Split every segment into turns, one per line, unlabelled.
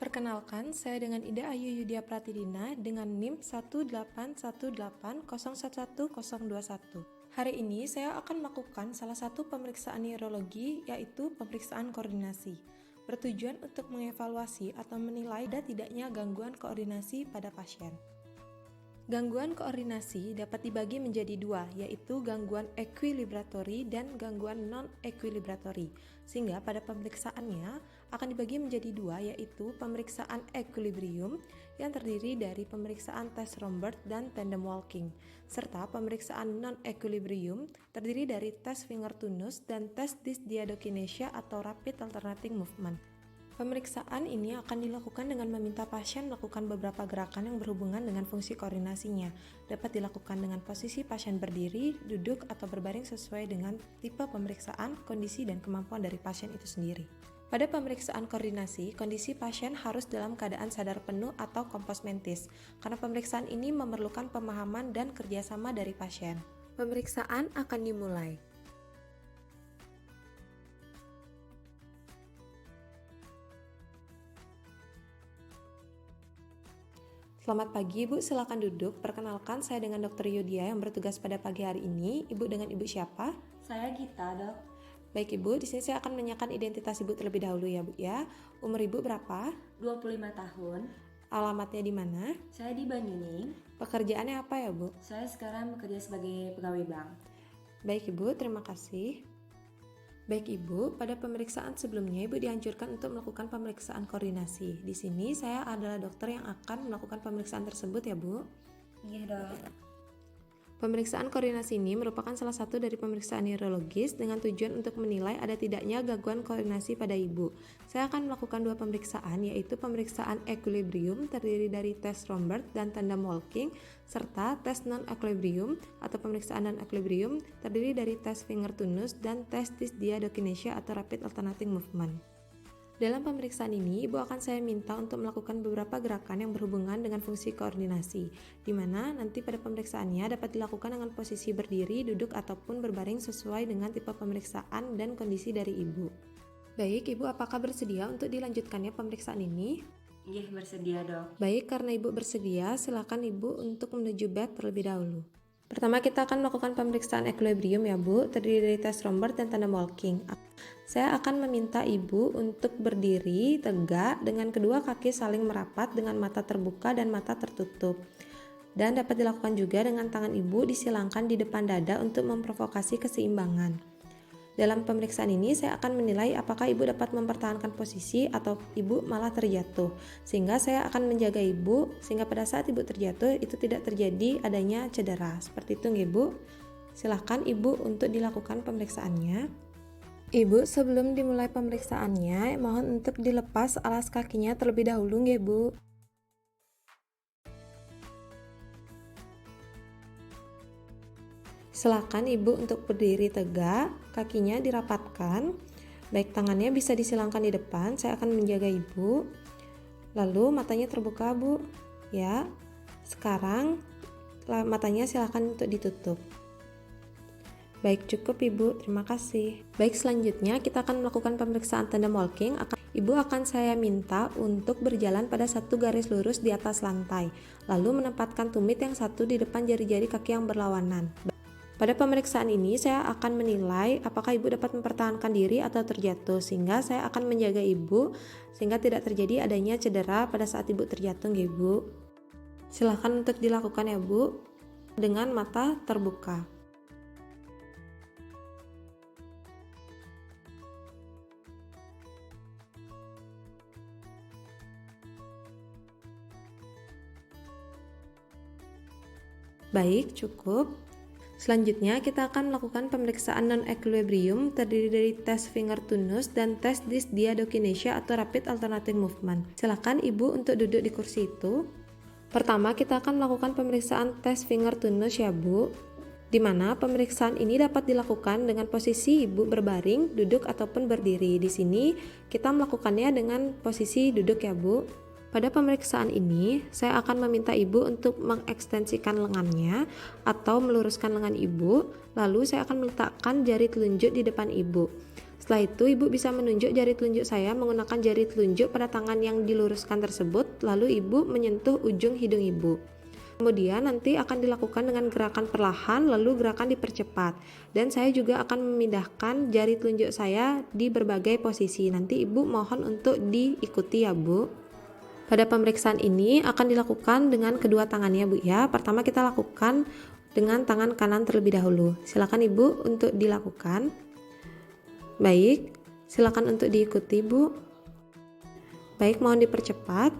Perkenalkan, saya dengan Ida Ayu Yudia Pratidina dengan NIM 1818011011121. Hari ini saya akan melakukan salah satu pemeriksaan neurologi, yaitu pemeriksaan koordinasi. Bertujuan untuk mengevaluasi atau menilai ada tidaknya gangguan koordinasi pada pasien. Gangguan koordinasi dapat dibagi menjadi dua, yaitu gangguan equilibratory dan gangguan non-equilibratory. Sehingga pada pemeriksaannya akan dibagi menjadi dua, yaitu pemeriksaan equilibrium yang terdiri dari pemeriksaan tes Rombert dan tandem walking, serta pemeriksaan non-equilibrium terdiri dari tes finger tonus dan tes dysdiadokinesia atau rapid alternating movement. Pemeriksaan ini akan dilakukan dengan meminta pasien melakukan beberapa gerakan yang berhubungan dengan fungsi koordinasinya. Dapat dilakukan dengan posisi pasien berdiri, duduk, atau berbaring sesuai dengan tipe pemeriksaan, kondisi, dan kemampuan dari pasien itu sendiri. Pada pemeriksaan koordinasi, kondisi pasien harus dalam keadaan sadar penuh atau kompos mentis, karena pemeriksaan ini memerlukan pemahaman dan kerjasama dari pasien. Pemeriksaan akan dimulai. Selamat pagi Ibu, silakan duduk. Perkenalkan, saya dengan Dr. Yudia yang bertugas pada pagi hari ini. Ibu dengan Ibu siapa?
Saya Gita, Dok.
Baik Ibu, di sini saya akan menanyakan identitas Ibu terlebih dahulu ya Bu ya. Umur Ibu berapa?
25 tahun.
Alamatnya di mana?
Saya di Banyuning.
Pekerjaannya apa ya Bu?
Saya sekarang bekerja sebagai pegawai bank.
Baik Ibu, terima kasih. Baik Ibu, pada pemeriksaan sebelumnya Ibu dianjurkan untuk melakukan pemeriksaan koordinasi. Di sini saya adalah dokter yang akan melakukan pemeriksaan tersebut ya Bu.
Iya, Dok.
Pemeriksaan koordinasi ini merupakan salah satu dari pemeriksaan neurologis dengan tujuan untuk menilai ada tidaknya gangguan koordinasi pada Ibu. Saya akan melakukan dua pemeriksaan, yaitu pemeriksaan equilibrium terdiri dari tes Rombert dan tandem walking, serta tes non-equilibrium atau pemeriksaan non-equilibrium terdiri dari tes finger tonus dan tes dysdiadokinesia atau rapid alternating movement. Dalam pemeriksaan ini, Ibu akan saya minta untuk melakukan beberapa gerakan yang berhubungan dengan fungsi koordinasi, di mana nanti pada pemeriksaannya dapat dilakukan dengan posisi berdiri, duduk, ataupun berbaring sesuai dengan tipe pemeriksaan dan kondisi dari Ibu. Baik, Ibu apakah bersedia untuk dilanjutkannya pemeriksaan ini?
Iya, bersedia, Dok.
Baik, karena Ibu bersedia, silakan Ibu untuk menuju bed terlebih dahulu. Pertama kita akan melakukan pemeriksaan equilibrium ya Bu, terdiri dari tes Rombert dan tandem walking. Saya akan meminta Ibu untuk berdiri tegak dengan kedua kaki saling merapat dengan mata terbuka dan mata tertutup. Dan dapat dilakukan juga dengan tangan Ibu disilangkan di depan dada untuk memprovokasi keseimbangan. Dalam pemeriksaan ini saya akan menilai apakah Ibu dapat mempertahankan posisi atau Ibu malah terjatuh. Sehingga saya akan menjaga Ibu sehingga pada saat Ibu terjatuh itu tidak terjadi adanya cedera. Seperti itu nggih Bu. Silahkan Ibu untuk dilakukan pemeriksaannya. Ibu sebelum dimulai pemeriksaannya mohon untuk dilepas alas kakinya terlebih dahulu nggih Bu. Silakan Ibu untuk berdiri tegak, kakinya dirapatkan. Baik, tangannya bisa disilangkan di depan. Saya akan menjaga Ibu. Lalu matanya terbuka, Bu. Ya. Sekarang matanya silakan untuk ditutup. Baik, cukup Ibu. Terima kasih. Baik, selanjutnya kita akan melakukan pemeriksaan tandem walking. Ibu akan saya minta untuk berjalan pada satu garis lurus di atas lantai. Lalu menempatkan tumit yang satu di depan jari-jari kaki yang berlawanan. Pada pemeriksaan ini saya akan menilai apakah Ibu dapat mempertahankan diri atau terjatuh, sehingga saya akan menjaga Ibu sehingga tidak terjadi adanya cedera pada saat Ibu terjatuh nggih Bu. Silahkan untuk dilakukan ya Bu dengan mata terbuka. Baik, cukup. Selanjutnya kita akan melakukan pemeriksaan non-equilibrium terdiri dari tes finger tonus dan tes dysdiadokinesia atau rapid alternating movement. Silakan Ibu untuk duduk di kursi itu. Pertama kita akan melakukan pemeriksaan tes finger tonus ya Bu, di mana pemeriksaan ini dapat dilakukan dengan posisi Ibu berbaring, duduk ataupun berdiri. Di sini kita melakukannya dengan posisi duduk ya Bu. Pada pemeriksaan ini, saya akan meminta Ibu untuk mengekstensikan lengannya atau meluruskan lengan Ibu, lalu saya akan meletakkan jari telunjuk di depan Ibu. Setelah itu, Ibu bisa menunjuk jari telunjuk saya menggunakan jari telunjuk pada tangan yang diluruskan tersebut, lalu Ibu menyentuh ujung hidung Ibu. Kemudian nanti akan dilakukan dengan gerakan perlahan, lalu gerakan dipercepat. Dan saya juga akan memindahkan jari telunjuk saya di berbagai posisi. Nanti Ibu mohon untuk diikuti ya Bu. Pada pemeriksaan ini akan dilakukan dengan kedua tangannya Bu ya. Pertama kita lakukan dengan tangan kanan terlebih dahulu. Silakan Ibu untuk dilakukan. Baik, silakan untuk diikuti Bu. Baik, mohon dipercepat.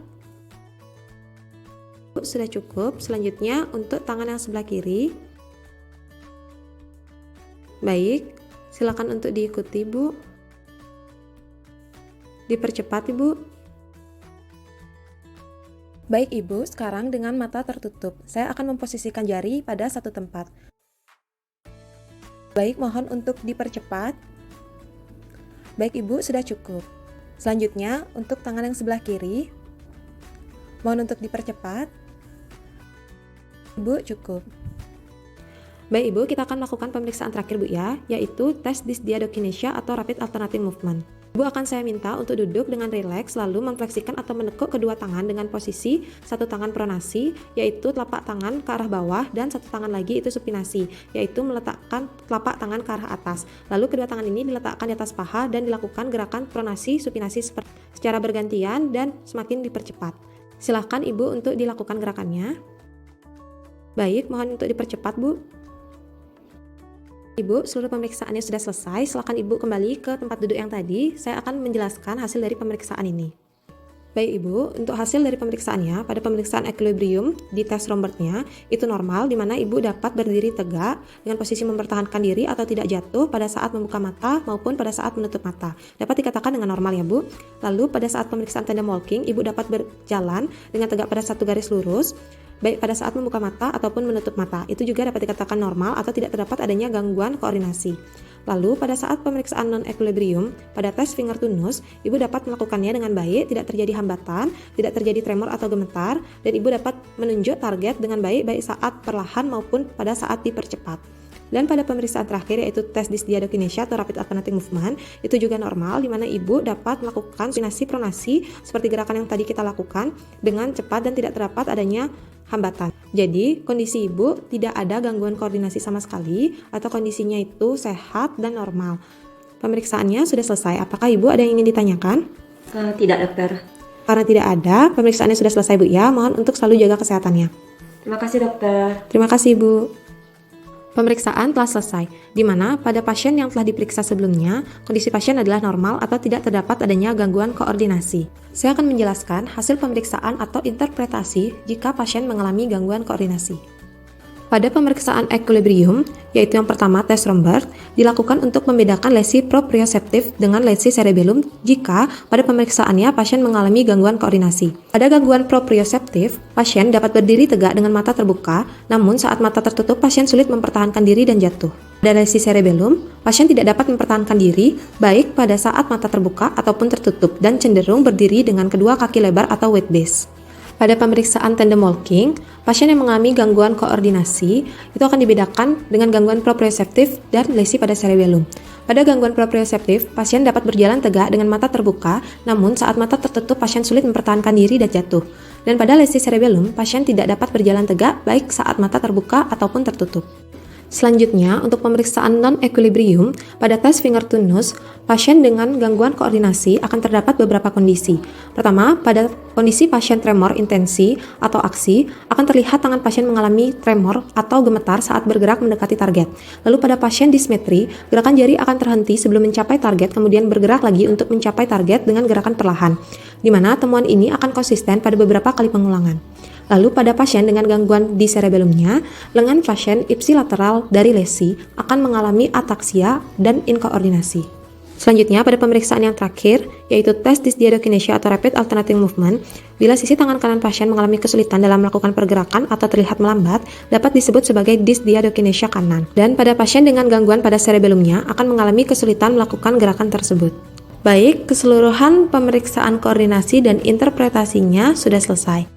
Bu, sudah cukup. Selanjutnya untuk tangan yang sebelah kiri. Baik, silakan untuk diikuti Bu. Dipercepat Ibu. Baik Ibu, sekarang dengan mata tertutup, saya akan memposisikan jari pada satu tempat. Baik, mohon untuk dipercepat. Baik Ibu, sudah cukup. Selanjutnya, untuk tangan yang sebelah kiri, mohon untuk dipercepat. Ibu, cukup. Baik Ibu, kita akan melakukan pemeriksaan terakhir Bu ya, yaitu tes dysdiadokinesia atau rapid alternating movement. Ibu akan saya minta untuk duduk dengan rileks, lalu memfleksikan atau menekuk kedua tangan dengan posisi satu tangan pronasi, yaitu telapak tangan ke arah bawah, dan satu tangan lagi itu supinasi, yaitu meletakkan telapak tangan ke arah atas. Lalu kedua tangan ini diletakkan di atas paha dan dilakukan gerakan pronasi supinasi secara bergantian dan semakin dipercepat. Silahkan Ibu untuk dilakukan gerakannya. Baik, mohon untuk dipercepat Bu. Ibu, seluruh pemeriksaannya sudah selesai. Silakan Ibu kembali ke tempat duduk yang tadi. Saya akan menjelaskan hasil dari pemeriksaan ini. Baik Ibu, untuk hasil dari pemeriksaannya, pada pemeriksaan equilibrium di tes Rombertnya, itu normal di mana Ibu dapat berdiri tegak dengan posisi mempertahankan diri atau tidak jatuh pada saat membuka mata maupun pada saat menutup mata. Dapat dikatakan dengan normal ya Bu. Lalu pada saat pemeriksaan tandem walking, Ibu dapat berjalan dengan tegak pada satu garis lurus, baik pada saat membuka mata ataupun menutup mata. Itu juga dapat dikatakan normal atau tidak terdapat adanya gangguan koordinasi. Lalu pada saat pemeriksaan non-equilibrium, pada tes finger to nose, Ibu dapat melakukannya dengan baik, tidak terjadi hambatan, tidak terjadi tremor atau gemetar, dan Ibu dapat menunjuk target dengan baik saat perlahan maupun pada saat dipercepat. Dan pada pemeriksaan terakhir yaitu tes dysdiadokinesia atau rapid alternating movement, itu juga normal di mana Ibu dapat melakukan supinasi pronasi seperti gerakan yang tadi kita lakukan dengan cepat dan tidak terdapat adanya hambatan. Jadi kondisi Ibu tidak ada gangguan koordinasi sama sekali atau kondisinya itu sehat dan normal. Pemeriksaannya sudah selesai. Apakah Ibu ada yang ingin ditanyakan?
Tidak dokter.
Karena tidak ada, pemeriksaannya sudah selesai Bu ya. Mohon untuk selalu jaga kesehatannya.
Terima kasih dokter.
Terima kasih Bu. Pemeriksaan telah selesai, di mana pada pasien yang telah diperiksa sebelumnya, kondisi pasien adalah normal atau tidak terdapat adanya gangguan koordinasi. Saya akan menjelaskan hasil pemeriksaan atau interpretasi jika pasien mengalami gangguan koordinasi. Pada pemeriksaan equilibrium, yaitu yang pertama tes Rombert, dilakukan untuk membedakan lesi proprioseptif dengan lesi cerebellum jika pada pemeriksaannya pasien mengalami gangguan koordinasi. Pada gangguan proprioseptif, pasien dapat berdiri tegak dengan mata terbuka, namun saat mata tertutup pasien sulit mempertahankan diri dan jatuh. Pada lesi cerebellum, pasien tidak dapat mempertahankan diri baik pada saat mata terbuka ataupun tertutup dan cenderung berdiri dengan kedua kaki lebar atau weight base. Pada pemeriksaan tandem walking, pasien yang mengalami gangguan koordinasi itu akan dibedakan dengan gangguan proprioseptif dan lesi pada cerebellum. Pada gangguan proprioseptif, pasien dapat berjalan tegak dengan mata terbuka, namun saat mata tertutup pasien sulit mempertahankan diri dan jatuh. Dan pada lesi cerebellum, pasien tidak dapat berjalan tegak baik saat mata terbuka ataupun tertutup. Selanjutnya, untuk pemeriksaan non-equilibrium, pada tes finger to nose, pasien dengan gangguan koordinasi akan terdapat beberapa kondisi. Pertama, pada kondisi pasien tremor intensi atau aksi, akan terlihat tangan pasien mengalami tremor atau gemetar saat bergerak mendekati target. Lalu pada pasien dismetri, gerakan jari akan terhenti sebelum mencapai target, kemudian bergerak lagi untuk mencapai target dengan gerakan perlahan, di mana temuan ini akan konsisten pada beberapa kali pengulangan. Lalu pada pasien dengan gangguan di cerebellumnya, lengan pasien ipsilateral dari lesi akan mengalami ataksia dan inkoordinasi. Selanjutnya pada pemeriksaan yang terakhir, yaitu tes dysdiadokinesia atau rapid alternating movement, bila sisi tangan kanan pasien mengalami kesulitan dalam melakukan pergerakan atau terlihat melambat, dapat disebut sebagai dysdiadokinesia kanan. Dan pada pasien dengan gangguan pada cerebellumnya akan mengalami kesulitan melakukan gerakan tersebut. Baik, keseluruhan pemeriksaan koordinasi dan interpretasinya sudah selesai.